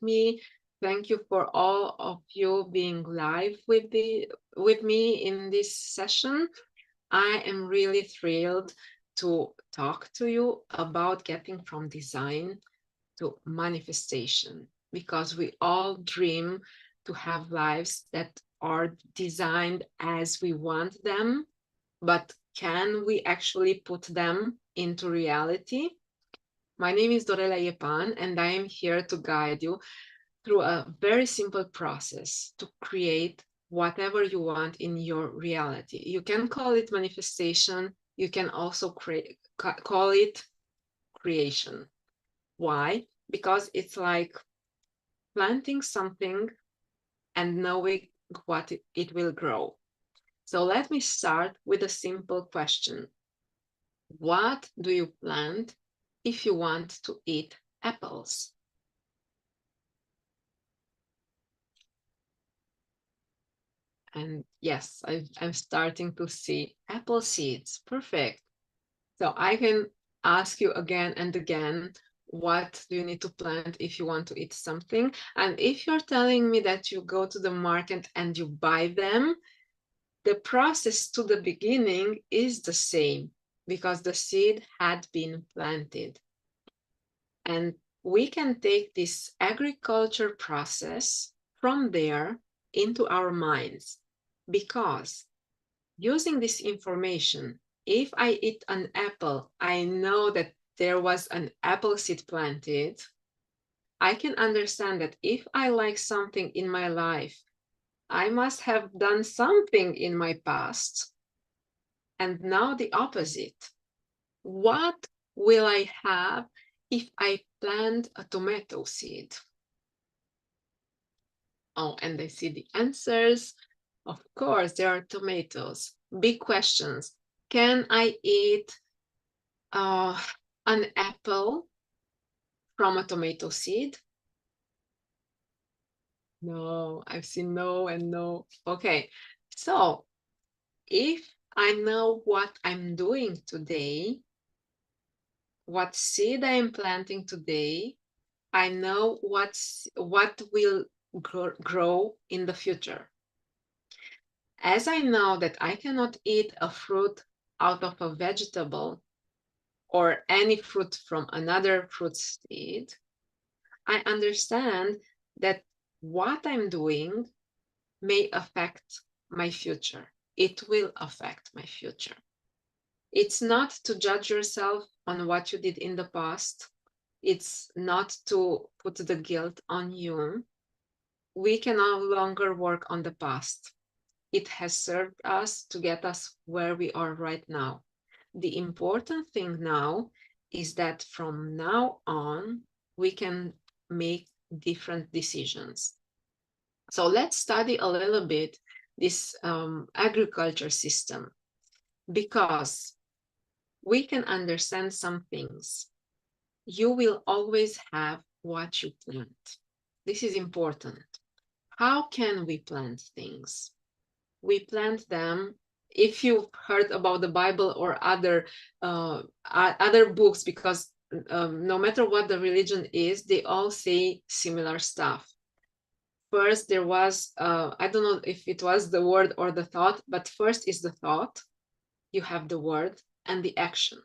me. Thank you for all of you being live with me in this session. I am really thrilled to talk to you about getting from design to manifestation because we all dream to have lives that are designed as we want them, but can we actually put them into reality? My name is Dorela Iepan, and I am here to guide you through a very simple process to create whatever you want in your reality. You can call it manifestation. You can also call it creation. Why? Because it's like planting something and knowing what it will grow. So let me start with a simple question. What do you plant if you want to eat apples? And yes, I'm starting to see apple seeds. Perfect. So I can ask you again and again, what do you need to plant if you want to eat something? And if you're telling me that you go to the market and you buy them, the process to the beginning is the same because the seed had been planted. And we can take this agriculture process from there into our minds because using this information, if I eat an apple, I know that there was an apple seed planted. I can understand that if I like something in my life, I must have done something in my past. And now the opposite. What will I have if I plant a tomato seed? Oh, and I see the answers. Of course, there are tomatoes. Big questions. Can I eat uh, an apple from a tomato seed? No, I've seen no and no. Okay, so if I know what I'm doing today, what seed I am planting today, I know what will grow in the future. As I know that I cannot eat a fruit out of a vegetable or any fruit from another fruit seed, I understand that what I'm doing may affect my future. It will affect my future. It's not to judge yourself on what you did in the past. It's not to put the guilt on you. We can no longer work on the past. It has served us to get us where we are right now. The important thing now is that from now on, we can make different decisions. So let's study a little bit this agriculture system because we can understand some things. You will always have what you plant. This is important. How can we plant things? We plant them. If you've heard about the Bible or other books, because no matter what the religion is, they all say similar stuff. First, there was I don't know if it was the word or the thought, but first is the thought. You have the word and the action.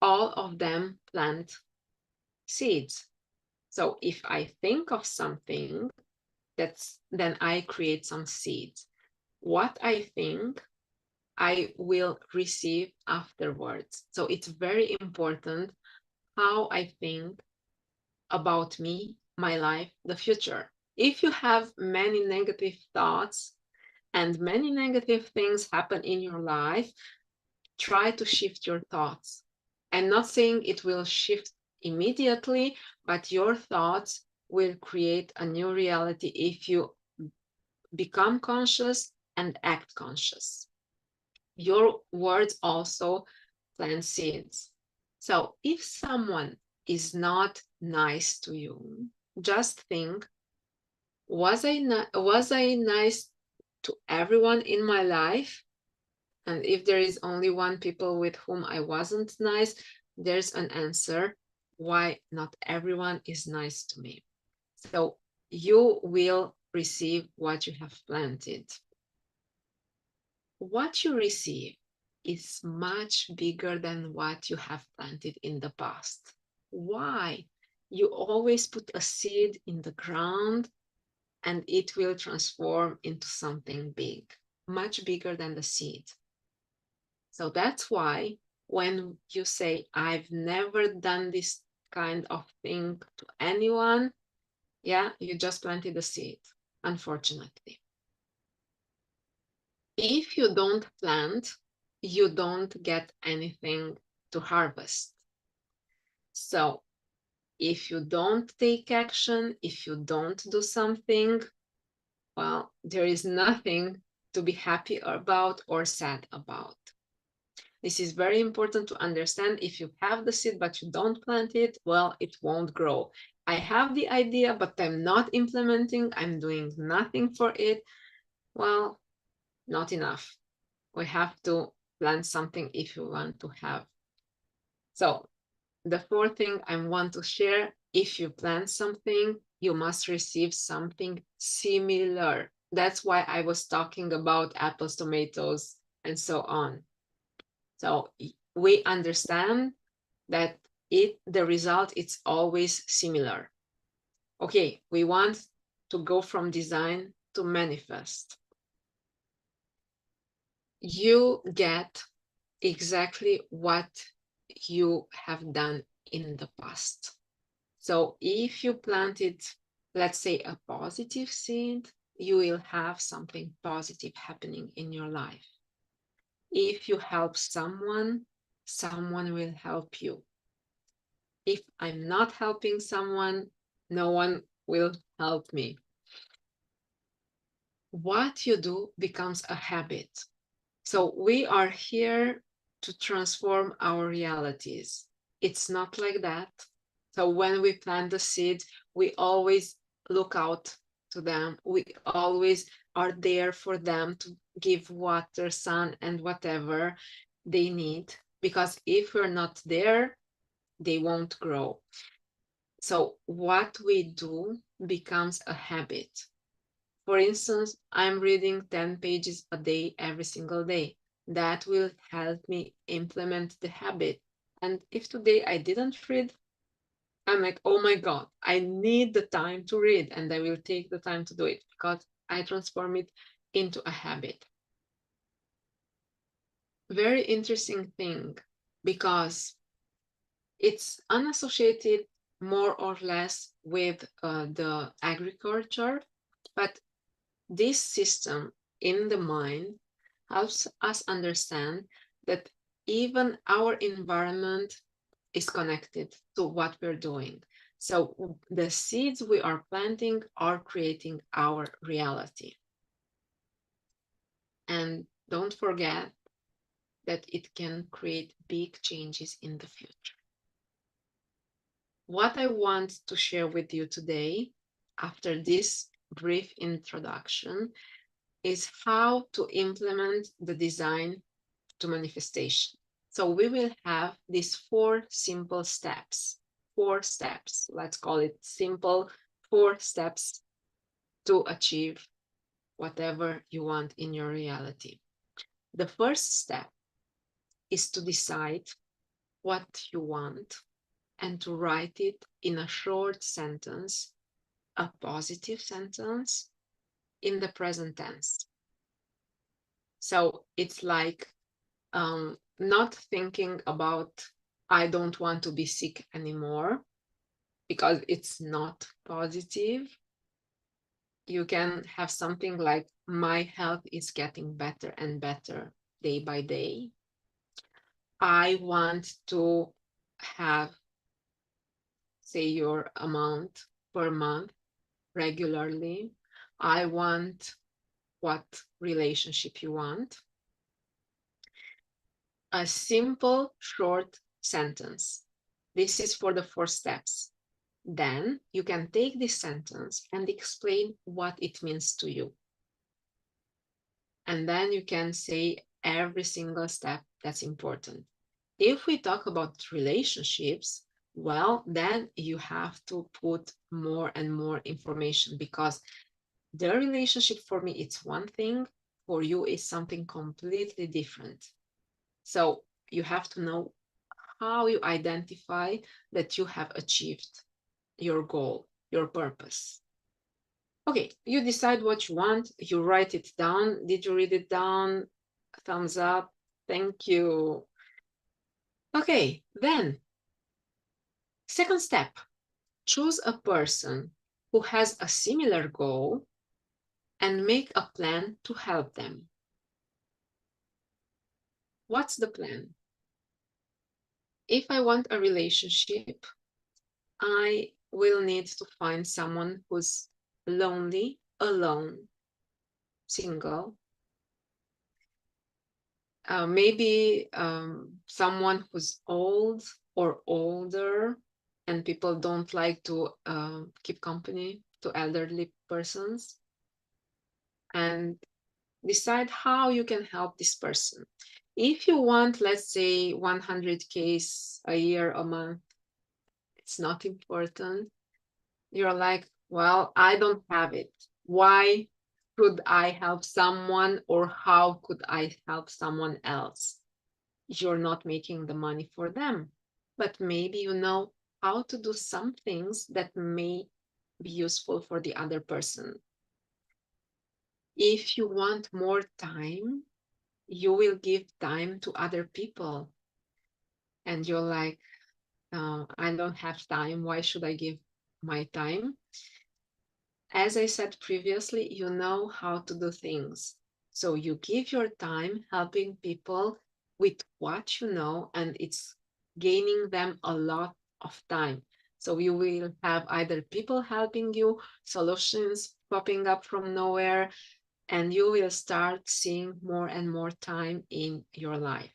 All of them plant seeds. So if I think of something, then I create some seeds. What I think, I will receive afterwards. So it's very important how I think about me, my life, the future. If you have many negative thoughts and many negative things happen in your life, try to shift your thoughts. I'm not saying it will shift immediately, but your thoughts will create a new reality if you become conscious and act conscious. Your words also plant seeds. So if someone is not nice to you, just think, was I nice to everyone in my life? And if there is only one people with whom I wasn't nice, there's an answer why not everyone is nice to me. So you will receive what you have planted. What you receive is much bigger than what you have planted in the past. Why? You always put a seed in the ground and it will transform into something big, much bigger than the seed. So that's why when you say, I've never done this kind of thing to anyone, yeah, you just planted the seed, unfortunately. If you don't plant, you don't get anything to harvest. So if you don't take action, if you don't do something, well, there is nothing to be happy about or sad about. This is very important to understand. If you have the seed but you don't plant it, well, it won't grow. I have the idea, but I'm not implementing, I'm doing nothing for it. Well, not enough. We have to plant something if you want to have. So the fourth thing I want to share, if you plant something, you must receive something similar. That's why I was talking about apples, tomatoes, and so on. So we understand that the result is always similar. Okay, we want to go from design to manifest. You get exactly what you have done in the past. So if you planted, let's say, a positive seed, you will have something positive happening in your life. If you help someone, someone will help you. If I'm not helping someone, no one will help me. What you do becomes a habit. So we are here to transform our realities. It's not like that. So when we plant the seed, we always look out to them. We always are there for them to give water, sun, and whatever they need. Because if we're not there, they won't grow. So what we do becomes a habit. For instance, I'm reading 10 pages a day every single day. That will help me implement the habit. And if today I didn't read, I'm like, oh my God, I need the time to read, and I will take the time to do it because I transform it into a habit. Very interesting thing, because it's unassociated more or less with the agriculture, but this system in the mind helps us understand that even our environment is connected to what we're doing. So the seeds we are planting are creating our reality. And don't forget that it can create big changes in the future. What I want to share with you today, after this brief introduction, is how to implement the design to manifestation. So we will have these 4 simple steps. 4 steps, let's call it simple, 4 steps to achieve whatever you want in your reality. The first step is to decide what you want and to write it in a short sentence, a positive sentence in the present tense. So it's like not thinking about, I don't want to be sick anymore, because it's not positive. You can have something like, my health is getting better and better day by day. I want to have, say, your amount per month regularly. I want what relationship you want. A simple, short sentence. This is for the 4 steps. Then you can take this sentence and explain what it means to you. And then you can say every single step that's important. If we talk about relationships, Well, then you have to put more and more information, because the relationship for me, it's one thing, for you is something completely different. So you have to know how you identify that you have achieved your goal, your purpose. Okay, you decide what you want, you write it down. Did you read it down? Thumbs up. Thank you. Okay, then, second step, choose a person who has a similar goal and make a plan to help them. What's the plan? If I want a relationship, I will need to find someone who's lonely, alone, single. Maybe someone who's old or older, and people don't like to keep company to elderly persons. And decide how you can help this person. If you want, let's say, 100K a year, a month, it's not important. You're like, well, I don't have it. Why could I help someone, or how could I help someone else? You're not making the money for them, but maybe you know how to do some things that may be useful for the other person. If you want more time, you will give time to other people. And you're like, I don't have time. Why should I give my time? As I said previously, you know how to do things. So you give your time helping people with what you know, and it's gaining them a lot of time. So you will have either people helping you, solutions popping up from nowhere, and you will start seeing more and more time in your life.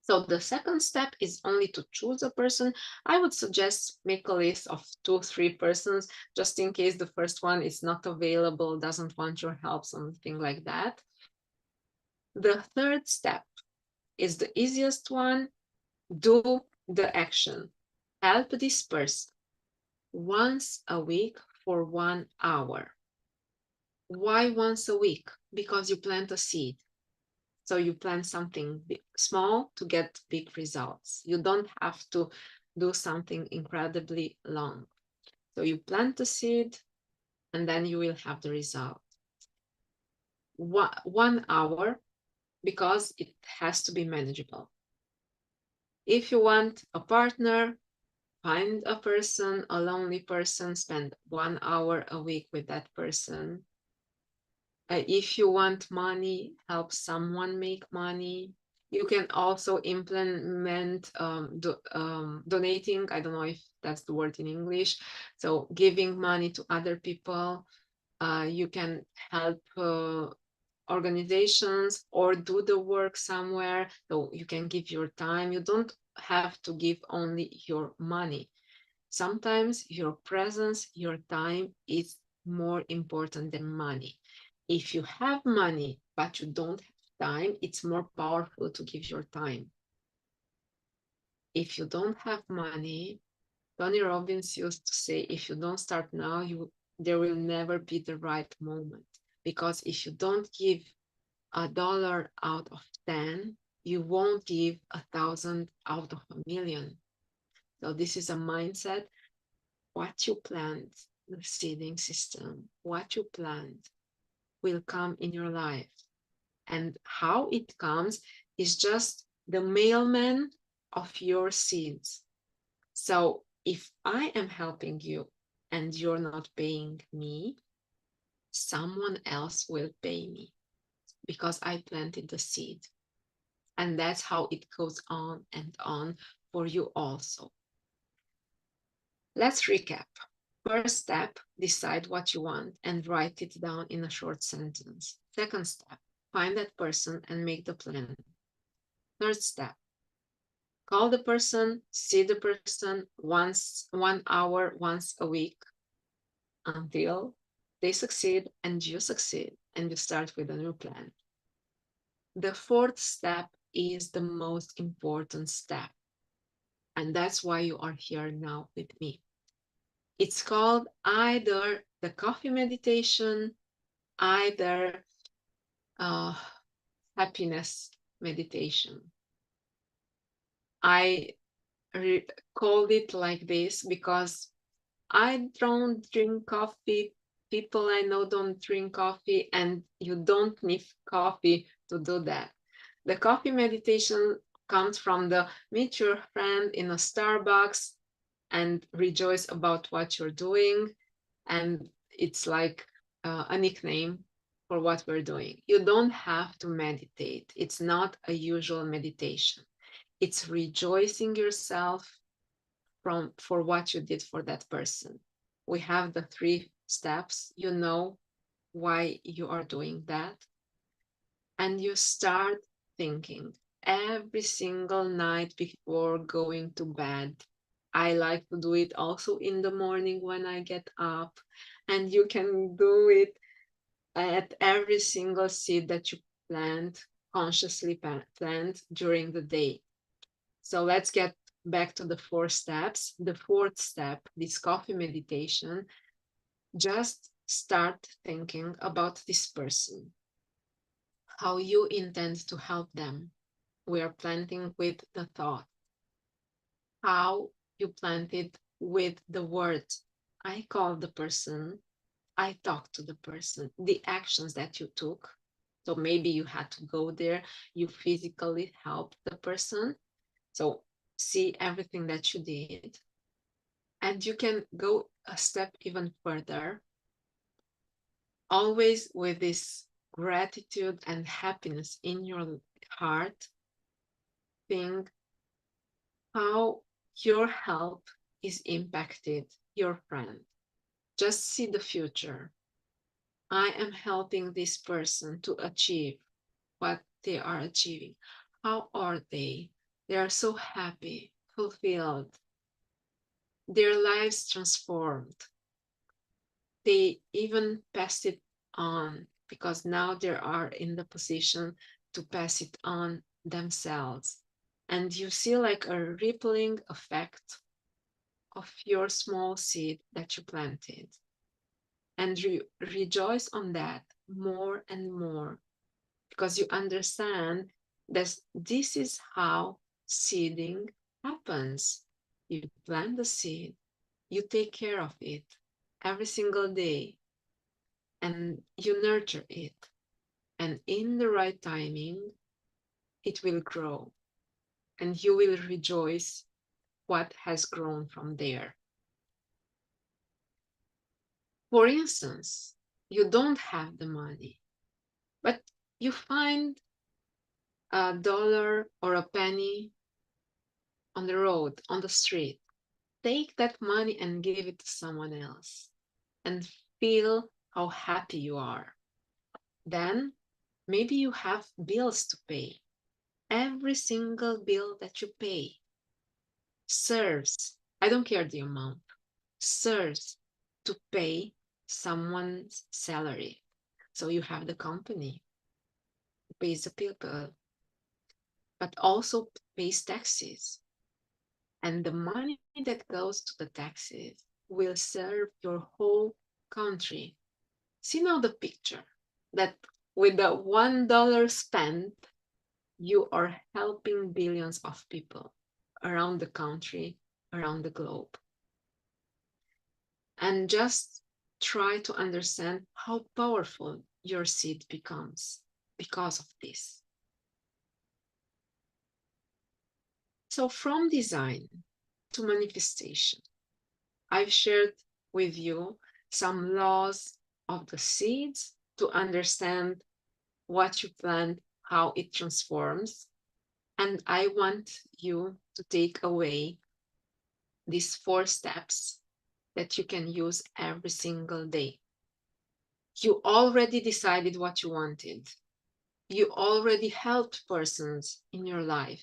So the second step is only to choose a person. I would suggest make a list of 2, 3 persons, just in case the first one is not available, doesn't want your help, something like that. The third step is the easiest one. Do the action. Help this person once a week for 1 hour. Why once a week? Because you plant a seed. So you plant something small to get big results. You don't have to do something incredibly long. So you plant the seed, and then you will have the result. 1 hour, because it has to be manageable. If you want a partner, find a person, a lonely person, spend 1 hour a week with that person. If you want money, help someone make money. You can also implement donating. I don't know if that's the word in English. So giving money to other people. You can help organizations or do the work somewhere. So you can give your time. You don't have to give only your money. Sometimes your presence, your time is more important than money. If you have money, but you don't have time, it's more powerful to give your time. If you don't have money, Tony Robbins used to say, if you don't start now, there will never be the right moment. Because if you don't give $1 out of 10, you won't give 1,000 out of 1,000,000. So this is a mindset. What you plant, the seeding system, what you plant will come in your life. And how it comes is just the mailman of your seeds. So if I am helping you and you're not paying me, someone else will pay me because I planted the seed. And that's how it goes on and on for you also. Let's recap. First step, decide what you want and write it down in a short sentence. Second step, find that person and make the plan. Third step, call the person, see the person 1 hour once a week until they succeed and you succeed, and you start with a new plan. The fourth step is the most important step. And that's why you are here now with me. It's called either the coffee meditation, either uh, happiness meditation. I called it like this because I don't drink coffee. People I know don't drink coffee, and you don't need coffee to do that. The coffee meditation comes from the meet your friend in a Starbucks and rejoice about what you're doing. And it's like a nickname for what we're doing. You don't have to meditate, it's not a usual meditation. It's rejoicing yourself from for what you did for that person. We have the 3 steps. You know why you are doing that, and you start thinking every single night before going to bed. I like to do it also in the morning when I get up, and you can do it at every single seed that you plant, consciously plant during the day. So let's get back to the 4 steps. The fourth step, this coffee meditation, just start thinking about this person, how you intend to help them. We are planting with the thought, how you planted with the words. I called the person, I talked to the person, the actions that you took. So maybe you had to go there, you physically helped the person. So see everything that you did. And you can go a step even further, always with this gratitude and happiness in your heart. Think how your help is impacted your friend. Just see the future. I am helping this person to achieve what they are achieving. How are they? They are so happy, fulfilled, their lives transformed. They even passed it on because now they are in the position to pass it on themselves. And you see like a rippling effect of your small seed that you planted. And rejoice on that more and more because you understand that this is how seeding happens. You plant the seed, you take care of it every single day, and you nurture it. And in the right timing, it will grow, and you will rejoice what has grown from there. For instance, you don't have the money, but you find a dollar or a penny on the road, on the street. Take that money and give it to someone else and feel how happy you are. Then maybe you have bills to pay. Every single bill that you pay serves, I don't care the amount, serves to pay someone's salary. So you have the company, pays the people, but also pays taxes. And the money that goes to the taxes will serve your whole country. See now the picture that with the $1 spent, you are helping billions of people around the country, around the globe. And just try to understand how powerful your seed becomes because of this. So, from design to manifestation, I've shared with you some laws of the seeds to understand what you plant, how it transforms. And I want you to take away these 4 steps that you can use every single day. You already decided what you wanted. You already helped persons in your life.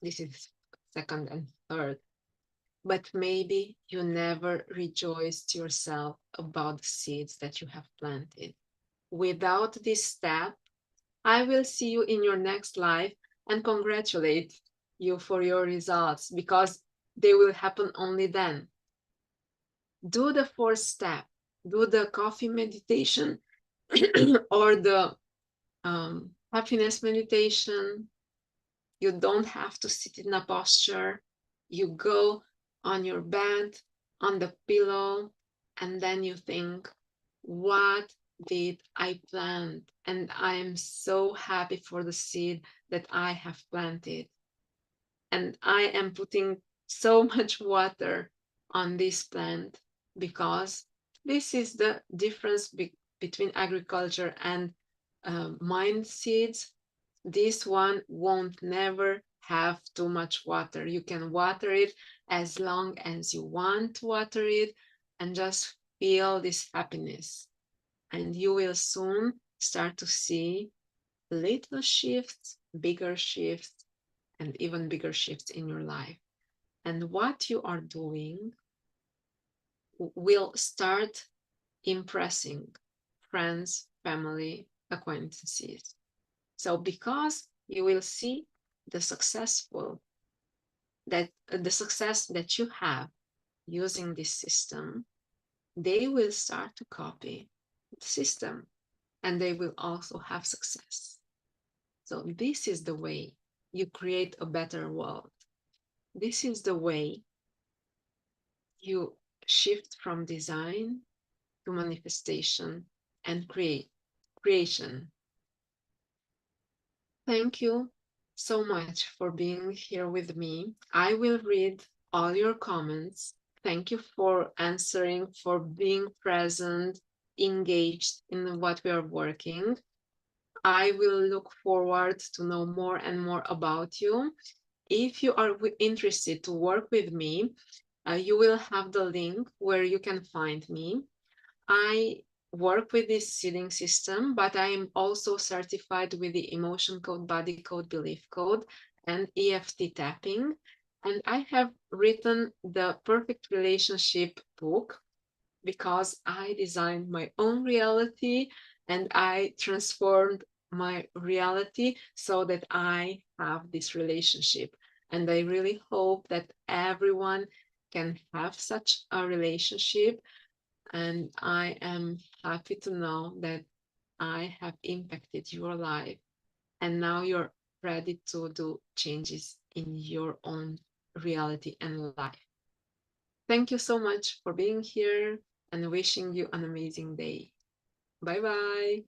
This is second and third. But maybe you never rejoiced yourself about the seeds that you have planted. Without this step, I will see you in your next life and congratulate you for your results, because they will happen only then. Do the fourth step, do the coffee meditation or the happiness meditation. You don't have to sit in a posture. You go on your bed, on the pillow, and then you think, what did I plant? And I am so happy for the seed that I have planted. And I am putting so much water on this plant, because this is the difference between agriculture and mind seeds. This one won't never have too much water. You can water it as long as you want to water it, and just feel this happiness. And you will soon start to see little shifts, bigger shifts, and even bigger shifts in your life. And what you are doing will start impressing friends, family, acquaintances. So because you will see the success that you have using this system, they will start to copy the system, and they will also have success. So this is the way you create a better world. This is the way you shift from design to manifestation and creation. Thank you so much for being here with me. I will read all your comments. Thank you for answering, for being present, engaged in what we are working. I will look forward to know more and more about you. If you are interested to work with me, you will have the link where you can find me. I work with this seeding system, but I am also certified with the emotion code, body code, belief code, and EFT tapping. And I have written the perfect relationship book, because I designed my own reality and I transformed my reality so that I have this relationship. And I really hope that everyone can have such a relationship. And I am happy to know that I have impacted your life. And now you're ready to do changes in your own reality and life. Thank you so much for being here, and wishing you an amazing day. Bye bye.